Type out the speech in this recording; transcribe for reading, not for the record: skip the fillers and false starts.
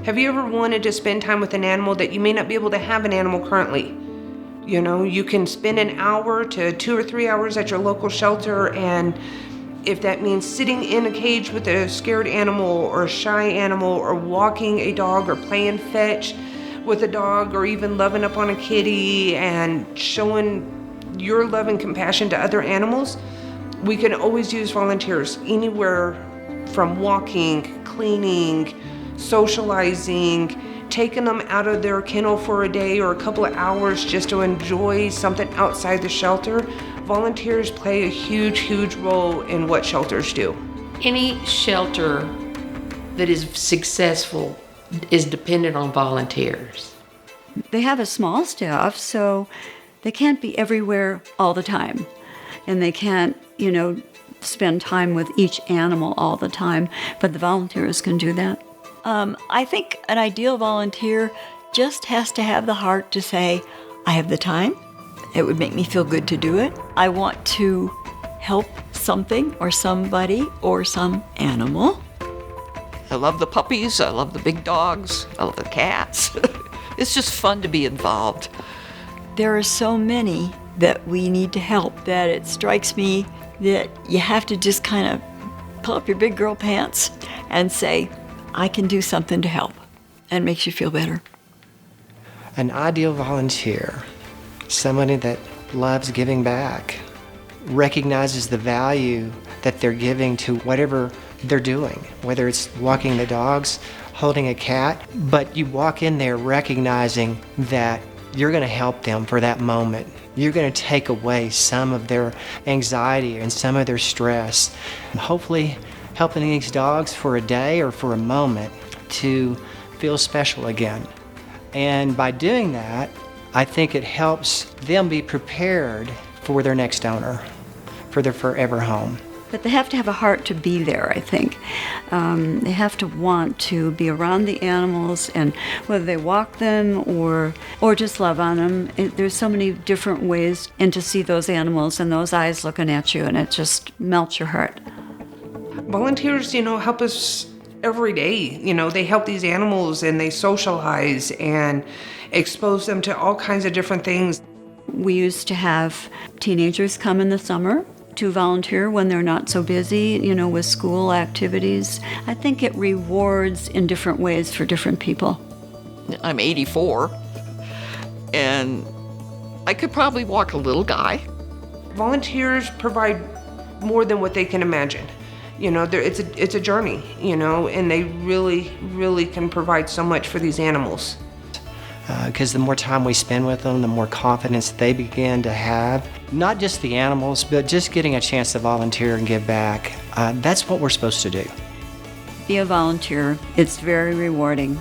Have you ever wanted to spend time with an animal that you may not be able to have an animal currently? You know, you can spend an hour to 2 or 3 hours at your local shelter, and if that means sitting in a cage with a scared animal or a shy animal, or walking a dog, or playing fetch with a dog, or even loving up on a kitty and showing your love and compassion to other animals, we can always use volunteers anywhere from walking, cleaning, socializing, taking them out of their kennel for a day or a couple of hours just to enjoy something outside the shelter. Volunteers play a huge, huge role in what shelters do. Any shelter that is successful is dependent on volunteers. They have a small staff, so they can't be everywhere all the time. And they can't, spend time with each animal all the time, but the volunteers can do that. I think an ideal volunteer just has to have the heart to say, I have the time. It would make me feel good to do it. I want to help something or somebody or some animal. I love the puppies, I love the big dogs, I love the cats. It's just fun to be involved. There are so many that we need to help that it strikes me that you have to just kind of pull up your big girl pants and say, I can do something to help, and it makes you feel better. An ideal volunteer, somebody that loves giving back, recognizes the value that they're giving to whatever they're doing, whether it's walking the dogs, holding a cat, but you walk in there recognizing that you're going to help them for that moment. You're going to take away some of their anxiety and some of their stress. And hopefully helping these dogs for a day or for a moment to feel special again. And by doing that, I think it helps them be prepared for their next owner, for their forever home. But they have to have a heart to be there, I think. They have to want to be around the animals, and whether they walk them or just love on them, there's so many different ways, and to see those animals and those eyes looking at you, and it just melts your heart. Volunteers, help us every day. They help these animals and they socialize and expose them to all kinds of different things. We used to have teenagers come in the summer to volunteer when they're not so busy, with school activities. I think it rewards in different ways for different people. I'm 84, and I could probably walk a little guy. Volunteers provide more than what they can imagine. It's a journey, and they really, really can provide so much for these animals. Because the more time we spend with them, the more confidence they begin to have. Not just the animals, but just getting a chance to volunteer and give back. That's what we're supposed to do. Be a volunteer. It's very rewarding.